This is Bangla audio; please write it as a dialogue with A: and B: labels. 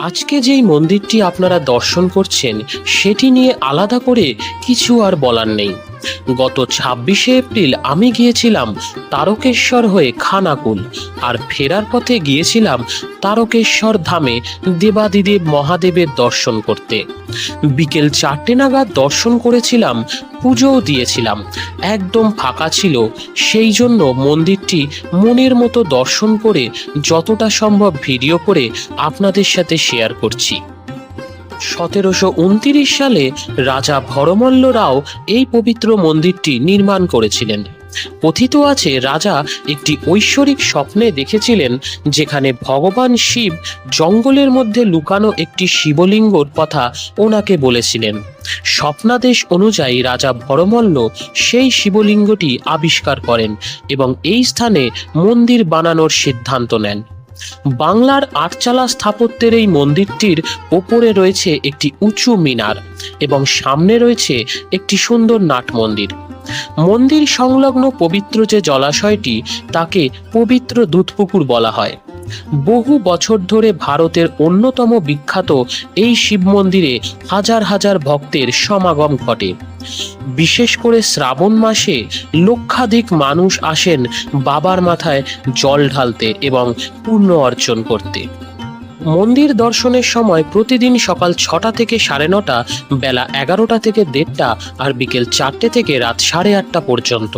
A: আজকে যেই মন্দিরটি আপনারা দর্শন করছেন সেটি নিয়ে আলাদা করে কিছু আর বলার নেই। গত 26শে এপ্রিল আমি গিয়েছিলাম তারকেশ্বর হয়ে খানাকুল, আর ফেরার পথে গিয়েছিলাম তারকেশ্বর ধামে দেবাদিদেব মহাদেবের দর্শন করতে। বিকেল 4টে নাগাদ দর্শন করেছিলাম, পুজোও দিয়েছিলাম। একদম ফাঁকা ছিল, সেই জন্য মন্দিরটি মনের মতো দর্শন করে যতটা সম্ভব ভিডিও করে আপনাদের সাথে শেয়ার করছি। 1729 সালে রাজা ভরমল্ল রাও এই পবিত্র মন্দিরটি নির্মাণ করেছিলেন। কথিত আছে রাজা একটি ঐশ্বরিক স্বপ্নে দেখেছিলেন যেখানে ভগবান শিব জঙ্গলের মধ্যে লুকানো একটি শিবলিঙ্গর কথা ওনাকে বলেছিলেন। স্বপ্নাদেশ অনুযায়ী রাজা ভরমল্ল সেই শিবলিঙ্গটি আবিষ্কার করেন এবং এই স্থানে মন্দির বানানোর সিদ্ধান্ত নেন। বাংলার আটচালা স্থাপত্যের এই মন্দিরটির ওপরে রয়েছে একটি উঁচু মিনার এবং সামনে রয়েছে একটি সুন্দর নাট মন্দির। মন্দির সংলগ্ন পবিত্র যে জলাশয়টি তাকে পবিত্র দুধপুকুর বলা হয়। বহু বছর ধরে ভারতের অন্যতম বিখ্যাত এই শিব মন্দিরে হাজার হাজার ভক্তের সমাগম ঘটে। বিশেষ করে শ্রাবণ মাসে লক্ষাধিক মানুষ আসেন বাবার মাথায় জল ঢালতে এবং পুণ্য অর্জন করতে। মন্দির দর্শনের সময় প্রতিদিন সকাল 6টা থেকে 9:30, বেলা 11টা থেকে 1:30 আর বিকেল 4টে থেকে রাত 8:30 পর্যন্ত।